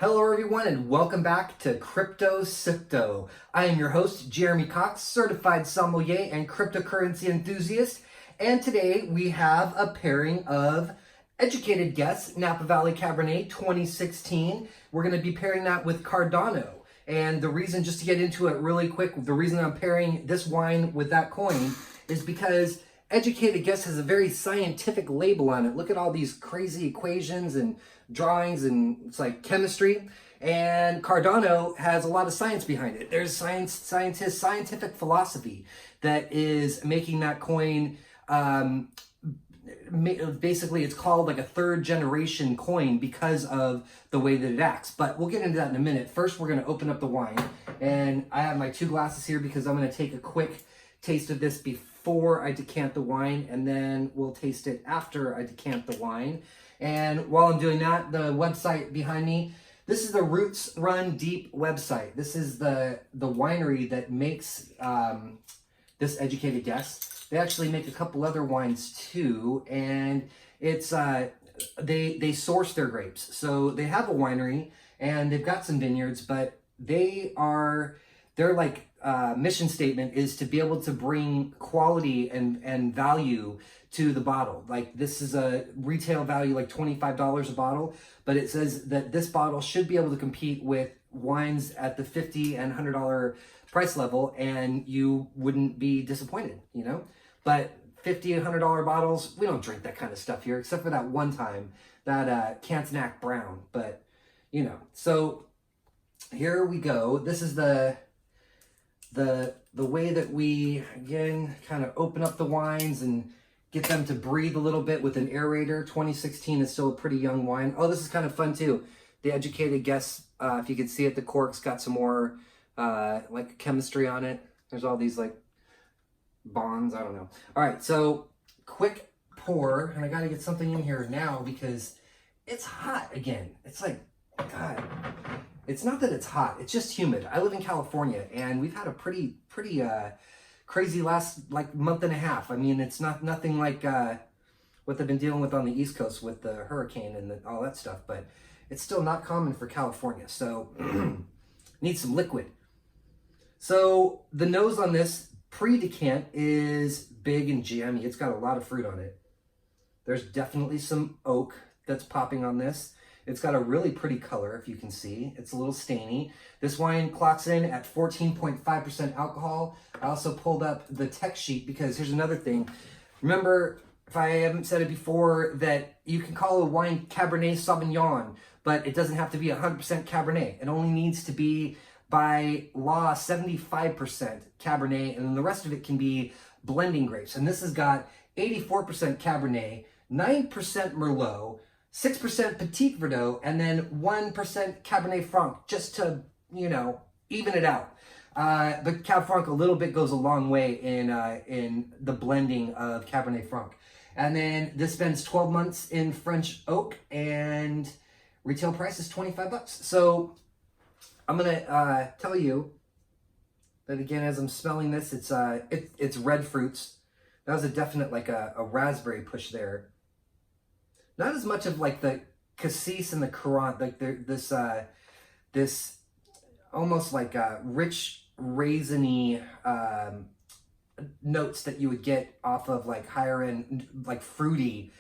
Hello everyone and welcome back to Crypto Sipto. I am your host, Jeremy Cox, certified sommelier and cryptocurrency enthusiast. And today we have a pairing of educated guests, Napa Valley Cabernet 2016. We're going to be pairing that with Cardano. And the reason, just to get into it really quick, the reason I'm pairing this wine with that coin is because Educated Guess has a very scientific label on it. Look at all these crazy equations and drawings, and it's like chemistry. And Cardano has a lot of science behind it. There's scientific philosophy that is making that coin. Basically, it's called like a third generation coin because of the way that it acts. But we'll get into that in a minute. First, we're going to open up the wine, and I have my two glasses here because I'm going to take a quick taste of this before I decant the wine, and then we'll taste it after I decant the wine. And while I'm doing that, the website behind me, this is the Roots Run Deep website. This is the winery that makes this Educated Guess. They actually make a couple other wines too, and it's they source their grapes. So they have a winery and they've got some vineyards, but their mission statement is to be able to bring quality and value to the bottle. Like, this is a retail value like $25 a bottle, but it says that this bottle should be able to compete with wines at the $50 and $100 price level, and you wouldn't be disappointed, you know? But $50 and $100 bottles, we don't drink that kind of stuff here, except for that one time, that Cantenac Brown. But, you know, so here we go. This is the way that we, again, kind of open up the wines and get them to breathe a little bit with an aerator. 2016 is still a pretty young wine. Oh, this is kind of fun too. The Educated Guess, if you can see it, the cork's got some more like chemistry on it. There's all these like bonds, I don't know. All right, so quick pour, and I got to get something in here now because it's hot again. It's like, God, it's not that it's hot, it's just humid. I live in California, and we've had a pretty crazy last like month and a half. I mean, it's nothing like what they've been dealing with on the East Coast with the hurricane and all that stuff, but it's still not common for California, so need some liquid. So the nose on this pre-decant is big and jammy. It's got a lot of fruit on it. There's definitely some oak that's popping on this. It's got a really pretty color, if you can see. It's a little stainy. This wine clocks in at 14.5% alcohol. I also pulled up the text sheet because here's another thing. Remember, if I haven't said it before, that you can call a wine Cabernet Sauvignon, but it doesn't have to be 100% Cabernet. It only needs to be, by law, 75% Cabernet, and then the rest of it can be blending grapes. And this has got 84% Cabernet, 9% Merlot, 6% Petit Verdot, and then 1% Cabernet Franc, just to, you know, even it out. But Cab Franc a little bit goes a long way in the blending of Cabernet Franc. And then this spends 12 months in French oak, and retail price is $25. So I'm gonna tell you that again as I'm smelling this. It's red fruits. That was a definite like a raspberry push there. Not as much of like the cassis and the currant, like this almost like rich raisiny notes that you would get off of like higher end, like fruit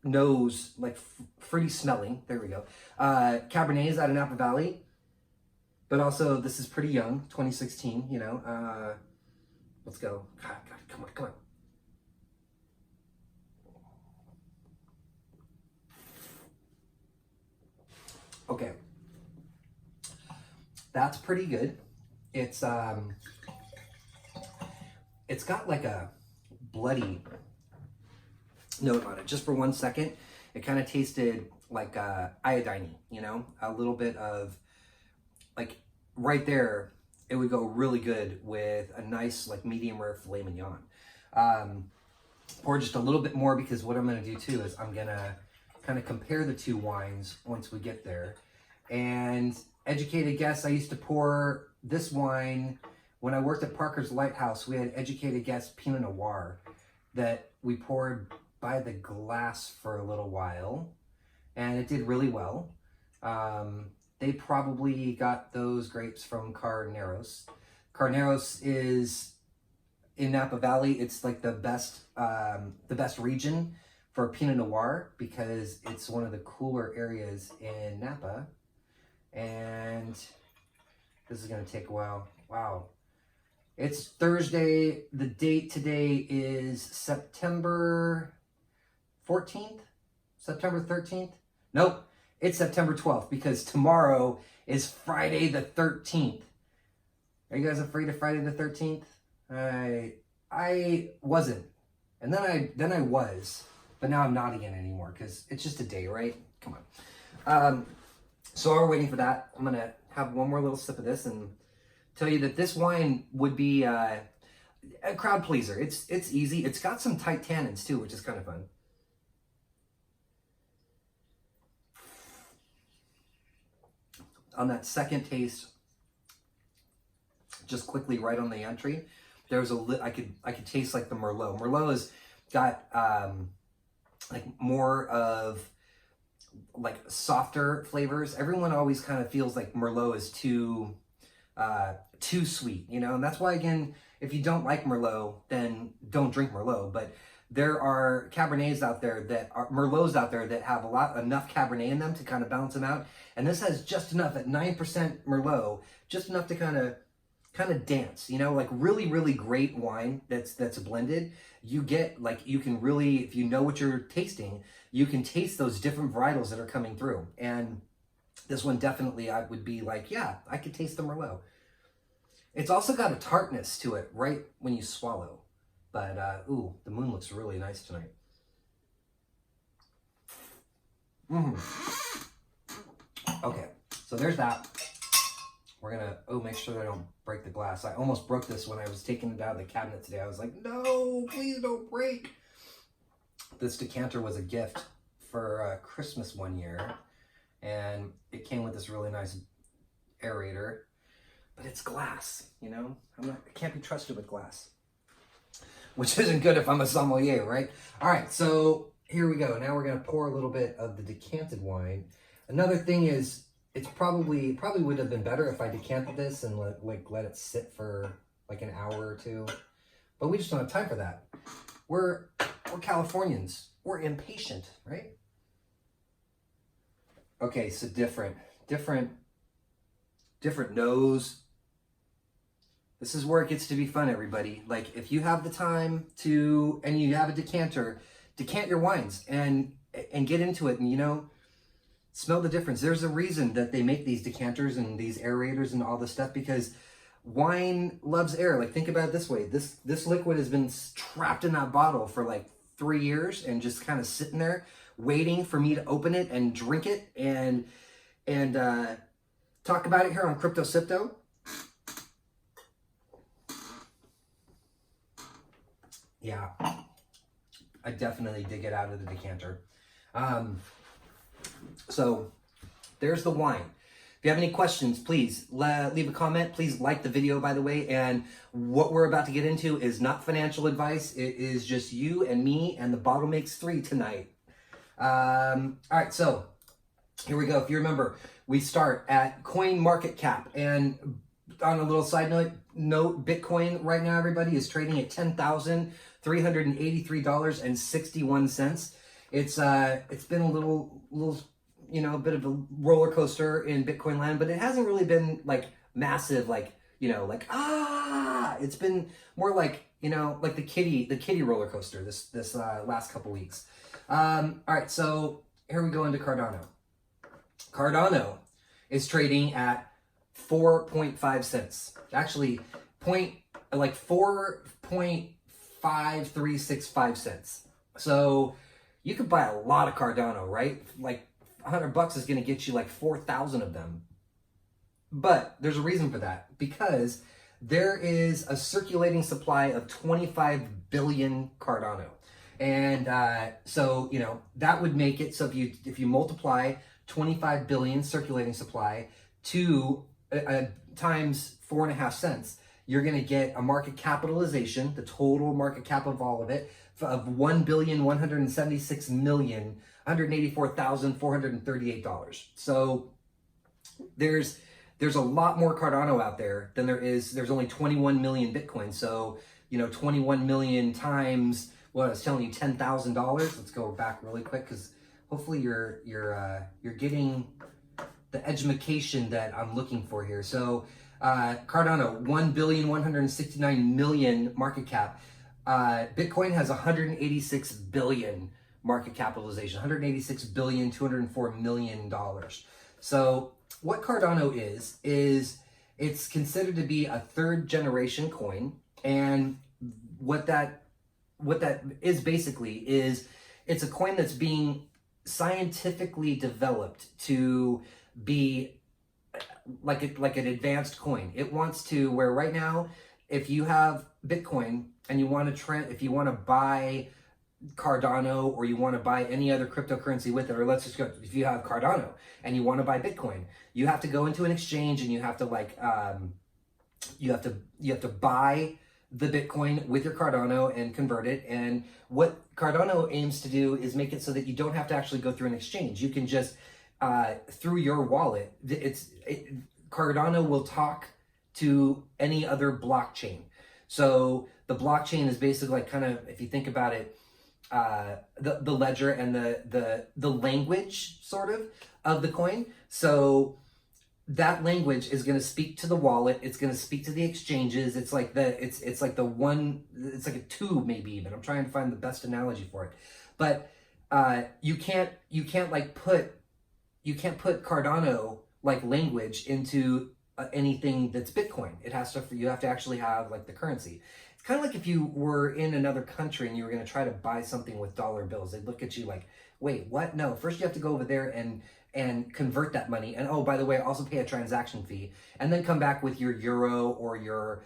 nose, like fruity smelling. There we go. Cabernet is out of Napa Valley, but also this is pretty young, 2016. You know, let's go. God, come on. Okay, that's pretty good. It's got like a bloody note on it. Just for 1 second, it kind of tasted like iodine, you know, a little bit of like right there. It would go really good with a nice like medium rare filet mignon. Pour just a little bit more because what I'm going to do too is I'm going to kind of compare the two wines once we get there. And Educated Guess, I used to pour this wine when I worked at Parker's Lighthouse. We had Educated Guess Pinot Noir that we poured by the glass for a little while, and it did really well. They probably got those grapes from Carneros. Carneros is in Napa Valley. It's like the best region for Pinot Noir because it's one of the cooler areas in Napa. And this is gonna take a while. Wow. It's Thursday. The date today is September 14th? September 13th? Nope, it's September 12th because tomorrow is Friday the 13th. Are you guys afraid of Friday the 13th? I wasn't. And then I was, but now I'm not again anymore because it's just a day, right? Come on. So while we're waiting for that, I'm gonna have one more little sip of this and tell you that this wine would be a crowd pleaser. It's easy. It's got some tight tannins too, which is kind of fun. On that second taste, just quickly right on the entry, there's I could taste like the Merlot. Merlot has got like more of like softer flavors. Everyone always kind of feels like Merlot is too sweet, you know, and that's why, again, if you don't like Merlot, then don't drink Merlot. But there are Cabernets out there that are Merlots out there that have enough Cabernet in them to kind of balance them out. And this has just enough at 9% Merlot, just enough to kind of dance, you know, like really, really great wine that's blended. You get like, you can really, if you know what you're tasting, you can taste those different varietals that are coming through. And this one definitely, I would be like, yeah, I could taste the Merlot. It's also got a tartness to it right when you swallow. But, ooh, the moon looks really nice tonight. Okay, so there's that. We're gonna, make sure that I don't break the glass. I almost broke this when I was taking it out of the cabinet today. I was like, no, please don't break. This decanter was a gift for Christmas one year. And it came with this really nice aerator. But it's glass, you know? I can't be trusted with glass. Which isn't good if I'm a sommelier, right? All right, so here we go. Now we're gonna pour a little bit of the decanted wine. Another thing is, it's probably would have been better if I decanted this and let it sit for like an hour or two. But we just don't have time for that. We're Californians. We're impatient, right? Okay, so different nose. This is where it gets to be fun, everybody. Like, if you have the time to, and you have a decanter, decant your wines and get into it and, you know, smell the difference. There's a reason that they make these decanters and these aerators and all this stuff, because wine loves air. Like, think about it this way. This liquid has been trapped in that bottle for like 3 years and just kind of sitting there waiting for me to open it and drink it and talk about it here on Crypto Sipto. Yeah, I definitely did get out of the decanter. So there's the wine. If you have any questions, please leave a comment. Please like the video, by the way. And what we're about to get into is not financial advice. It is just you and me, and the bottle makes three tonight. All right, so here we go. If you remember, we start at coin market cap. And on a little side note, Bitcoin right now, everybody, is trading at $10,383.61. It's been a little, you know, a bit of a roller coaster in Bitcoin land, but it hasn't really been like massive, like, you know, like, it's been more like, you know, like the kitty roller coaster this last couple weeks. All right, so here we go into Cardano. Cardano is trading at 4.5 cents. Actually, 4.5365 cents. So you could buy a lot of Cardano, right? Like $100 is going to get you like 4,000 of them. But there's a reason for that, because there is a circulating supply of 25 billion Cardano. And so, you know, that would make it, so if you multiply 25 billion circulating supply to times 4.5 cents, you're going to get a market capitalization, the total market cap of all of it, of $1,176,184,438. So there's a lot more Cardano out there than there is. There's only 21 million Bitcoin. So, 21 million times what I was telling you, $10,000. Let's go back really quick because hopefully you're getting the education that I'm looking for here. So Cardano, 1,169,000,000 market cap. Bitcoin has 186 billion market capitalization, $186,204,000,000. So what Cardano is it's considered to be a third generation coin, and what that is basically is it's a coin that's being scientifically developed to be like an advanced coin. It wants to, where right now, if you have Bitcoin and you want to if you want to buy Cardano or you want to buy any other cryptocurrency with it, or let's just go, if you have Cardano and you want to buy Bitcoin, you have to go into an exchange and you have to you have to buy the Bitcoin with your Cardano and convert it. And what Cardano aims to do is make it so that you don't have to actually go through an exchange. You can just through your wallet, Cardano will talk to any other blockchain. So the blockchain is basically like, kind of, if you think about it, the ledger and the language sort of the coin. So that language is going to speak to the wallet. It's going to speak to the exchanges. It's like it's like a tube, maybe even. I'm trying to find the best analogy for it, but you can't put Cardano like language into anything that's Bitcoin. You have to actually have like the currency. It's kind of like if you were in another country and you were going to try to buy something with dollar bills. They'd look at you like, wait, what? No, first you have to go over there and convert that money. And oh, by the way, also pay a transaction fee, and then come back with your euro or your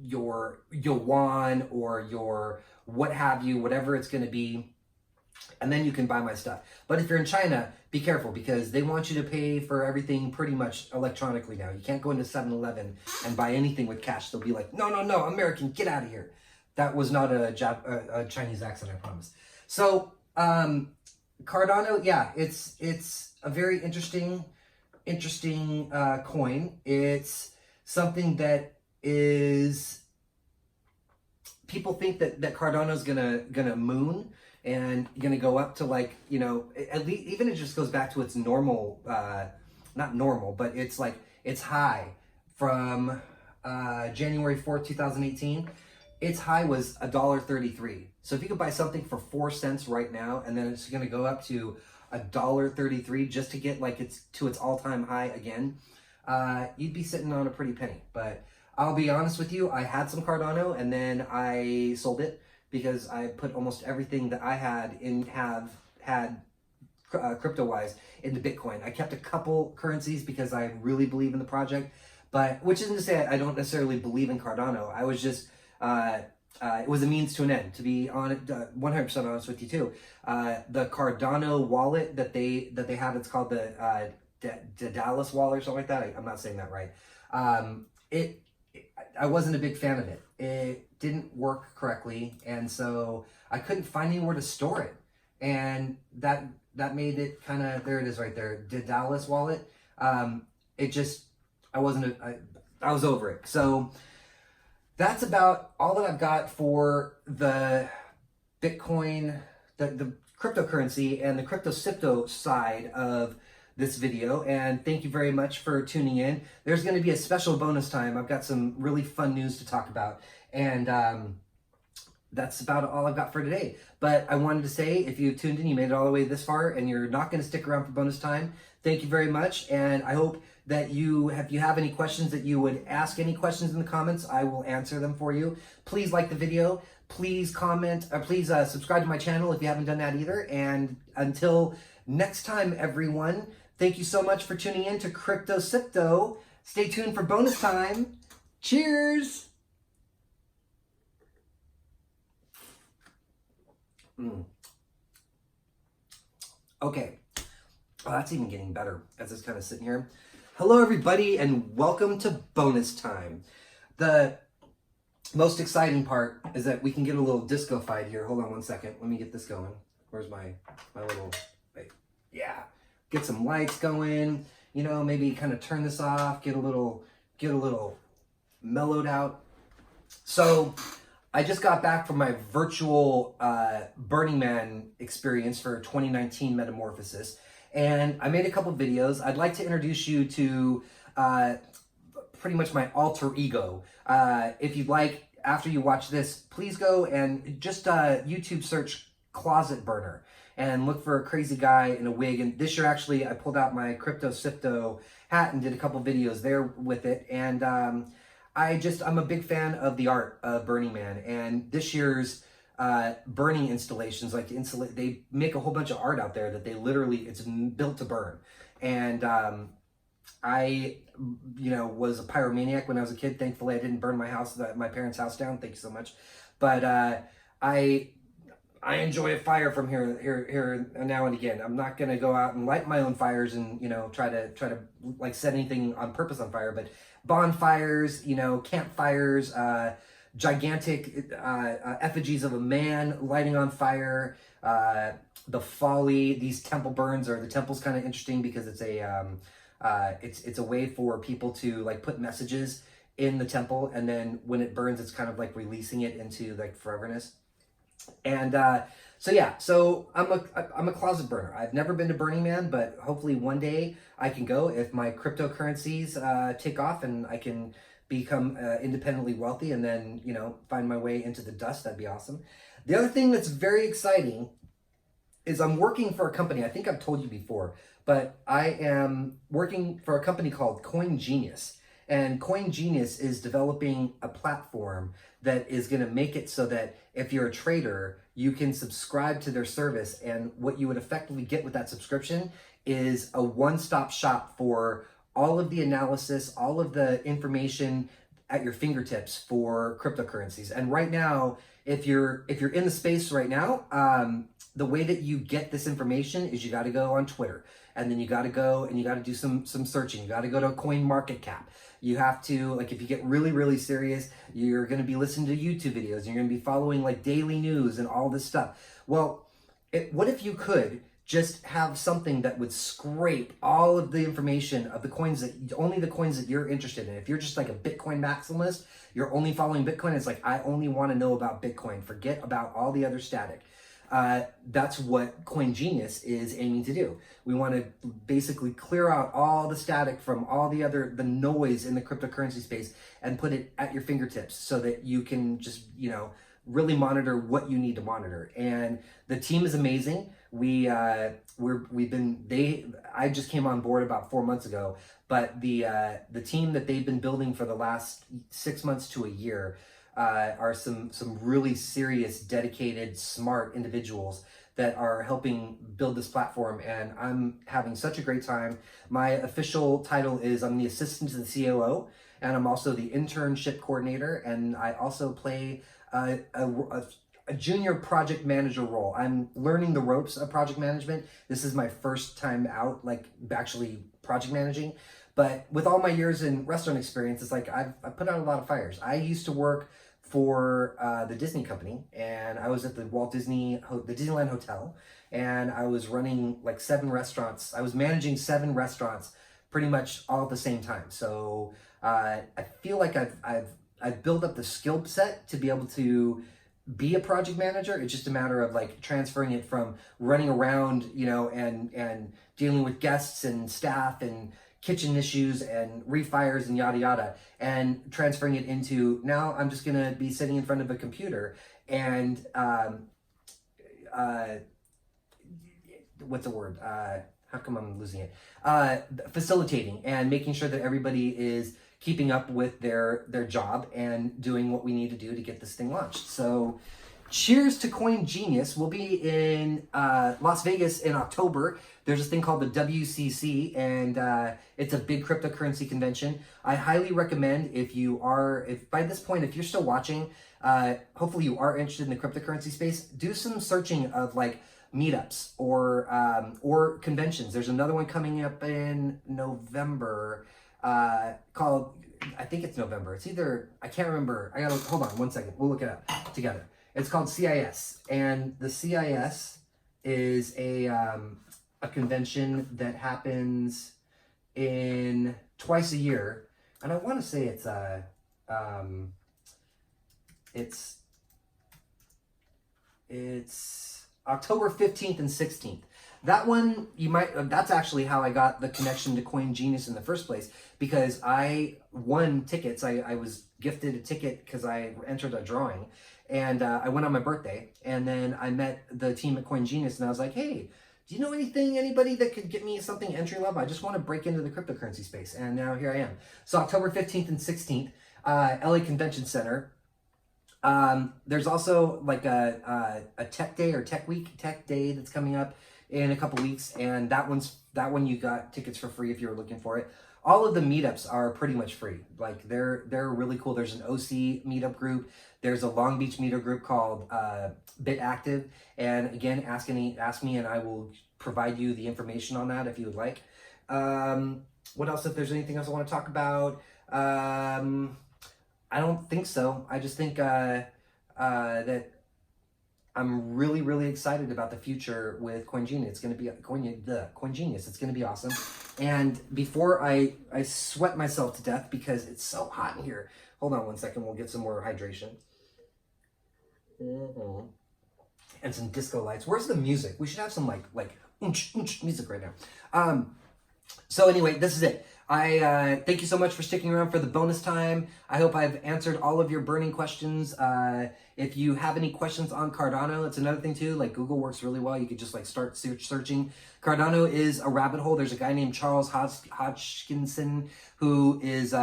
yuan or your what have you, whatever it's going to be. And then you can buy my stuff. But if you're in China, be careful, because they want you to pay for everything pretty much electronically now. You can't go into 7-Eleven and buy anything with cash. They'll be like, no, American, get out of here. That was not a Chinese accent, I promise. So Cardano, yeah, it's a very interesting coin. It's something that is, people think that Cardano's gonna moon and gonna go up to, like, at least, even it just goes back to its normal, not normal, but it's like its high from January 4th, 2018. Its high was $1.33. So if you could buy something for 4 cents right now, and then it's gonna go up to $1.33 just to get like its all-time high again, you'd be sitting on a pretty penny. But I'll be honest with you, I had some Cardano and then I sold it because I put almost everything that I had crypto-wise into Bitcoin. I kept a couple currencies because I really believe in the project, but which isn't to say I don't necessarily believe in Cardano. I was just it was a means to an end, to be 100% honest with you too. The Cardano wallet that they have, it's called the Daedalus wallet or something like that. I'm not saying that right. I wasn't a big fan of it. It didn't work correctly, and so I couldn't find anywhere to store it. And that made it kind of, there it is right there, Daedalus wallet. It just, I was over it. So that's about all that I've got for the Bitcoin, the cryptocurrency and the Crypto Sipto side of this video. And thank you very much for tuning in. There's going to be a special bonus time. I've got some really fun news to talk about. And that's about all I've got for today. But I wanted to say, if you tuned in, you made it all the way this far, and you're not going to stick around for bonus time, thank you very much. And I hope that if you have any questions, that you would ask any questions in the comments. I will answer them for you. Please like the video. Please comment, or please subscribe to my channel if you haven't done that either. And until next time, everyone, thank you so much for tuning in to Crypto Sipto. Stay tuned for bonus time. Cheers! Okay. Oh, that's even getting better as it's kind of sitting here. Hello, everybody, and welcome to bonus time. The most exciting part is that we can get a little disco fight here. Hold on one second. Let me get this going. Where's my little, wait, yeah. Get some lights going, you know, maybe kind of turn this off, get a little mellowed out. So I just got back from my virtual Burning Man experience for 2019 Metamorphosis. And I made a couple videos. I'd like to introduce you to pretty much my alter ego. If you'd like, after you watch this, please go and just YouTube search Closet Burner and look for a crazy guy in a wig. And this year, actually, I pulled out my Crypto Sipto hat and did a couple videos there with it. And I'm a big fan of the art of Burning Man. And this year's burning installations, like they make a whole bunch of art out there that it's built to burn. And I was a pyromaniac when I was a kid. Thankfully I didn't burn my parents' house down. Thank you so much. But I enjoy a fire from here now and again. I'm not gonna go out and light my own fires and try to like set anything on purpose on fire, but bonfires, campfires, gigantic effigies of a man lighting on fire, the folly, these temple burns, or the temple's kind of interesting because it's a way for people to like put messages in the temple, and then when it burns, it's kind of like releasing it into like foreverness. And so I'm a closet burner. I've never been to Burning Man, but hopefully one day I can go if my cryptocurrencies take off and I can become independently wealthy and then, find my way into the dust. That'd be awesome. The other thing that's very exciting is I'm working for a company. I think I've told you before, but I am working for a company called CoinGenius. And CoinGenius is developing a platform that is going to make it so that if you're a trader, you can subscribe to their service. And what you would effectively get with that subscription is a one-stop shop for all of the analysis, all of the information at your fingertips for cryptocurrencies. And right now, if you're in the space right now, the way that you get this information is you got to go on Twitter, and then you got to go and you got to do some searching. You got to go to CoinMarketCap. You have to, like, if you get really, really serious, you're going to be listening to YouTube videos. You're going to be following like daily news and all this stuff. Well, what if you could just have something that would scrape all of the information of the coins only the coins that you're interested in? If you're just like a Bitcoin maximalist, you're only following Bitcoin. It's like, I only want to know about Bitcoin. Forget about all the other static. That's what CoinGenius is aiming to do. We want to basically clear out all the static from all the noise in the cryptocurrency space and put it at your fingertips so that you can just, really monitor what you need to monitor. And the team is amazing. I just came on board about 4 months ago, but the team that they've been building for the last 6 months to a year are some really serious, dedicated, smart individuals that are helping build this platform. And I'm having such a great time. My official title is I'm the assistant to the COO, and I'm also the internship coordinator, and I also play a junior project manager role. I'm learning the ropes of project management. This is my first time out, like actually project managing. But with all my years in restaurant experience, it's like I've put out a lot of fires. I used to work for the Disney company, and I was at the the Disneyland Hotel, and I was running like 7 restaurants. I was managing 7 restaurants pretty much all at the same time. So I feel like I've built up the skill set to be able to be a project manager. It's just a matter of like transferring it from running around, and dealing with guests and staff and kitchen issues and refires and yada yada, and transferring it into, now I'm just gonna be sitting in front of a computer and what's the word? How come I'm losing it? Facilitating and making sure that everybody is keeping up with their job and doing what we need to do to get this thing launched. So cheers to CoinGenius. We'll be in Las Vegas in October. There's this thing called the WCC, and it's a big cryptocurrency convention. I highly recommend, if by this point, if you're still watching, hopefully you are interested in the cryptocurrency space, do some searching of like meetups or conventions. There's another one coming up in November called, I think it's November. It's either, I can't remember. I gotta, hold on one second. We'll look it up together. It's called CIS, and the CIS is a convention that happens in twice a year, and I want to say it's October 15th and 16th. That one, you might, that's actually how I got the connection to Coin Genius in the first place, because I won tickets. I was gifted a ticket because I entered a drawing, and I went on my birthday, and then I met the team at Coin Genius, and I was like, hey, do you know anybody that could get me something entry level? I just want to break into the cryptocurrency space, and now here I am. So October 15th and 16th, LA Convention Center. There's also like a tech day or tech day that's coming up in a couple weeks, and that one you got tickets for free if you were looking for it. All of the meetups are pretty much free. Like they're really cool. There's an OC meetup group. There's a Long Beach meetup group called Bit Active, and again, ask me, and I will provide you the information on that if you would like. What else? If there's anything else I want to talk about, I don't think so. I just think that I'm really excited about the future with CoinGenius. It's going to be CoinGenius. It's going to be awesome. And before I sweat myself to death because it's so hot in here. Hold on one second. We'll get some more hydration. And some disco lights. Where's the music? We should have some like music right now. So anyway, this is it. I thank you so much for sticking around for the bonus time. I hope I've answered all of your burning questions. If you have any questions on Cardano, it's another thing too. Like Google works really well. You could just like start searching. Cardano is a rabbit hole. There's a guy named Charles Hodgkinson who is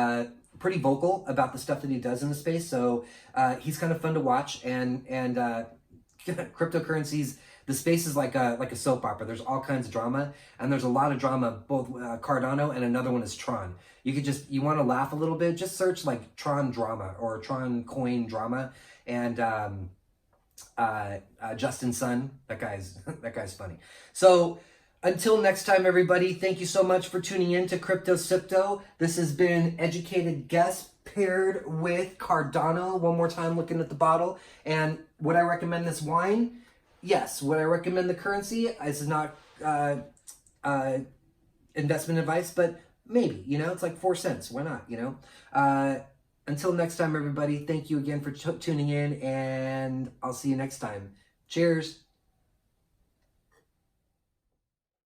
pretty vocal about the stuff that he does in the space. So he's kind of fun to watch. And cryptocurrencies, the space is like a soap opera. There's all kinds of drama, and there's a lot of drama, both Cardano and another one is Tron. You want to laugh a little bit, just search like Tron drama or Tron coin drama, and Justin Sun, that guy's funny. So until next time, everybody, thank you so much for tuning in to Crypto Sipto. This has been Educated Guess paired with Cardano. One more time, looking at the bottle. And would I recommend this wine? Yes. Would I recommend the currency? This is not investment advice, but maybe, it's like 4 cents. Why not, Until next time, everybody, thank you again for tuning in, and I'll see you next time. Cheers.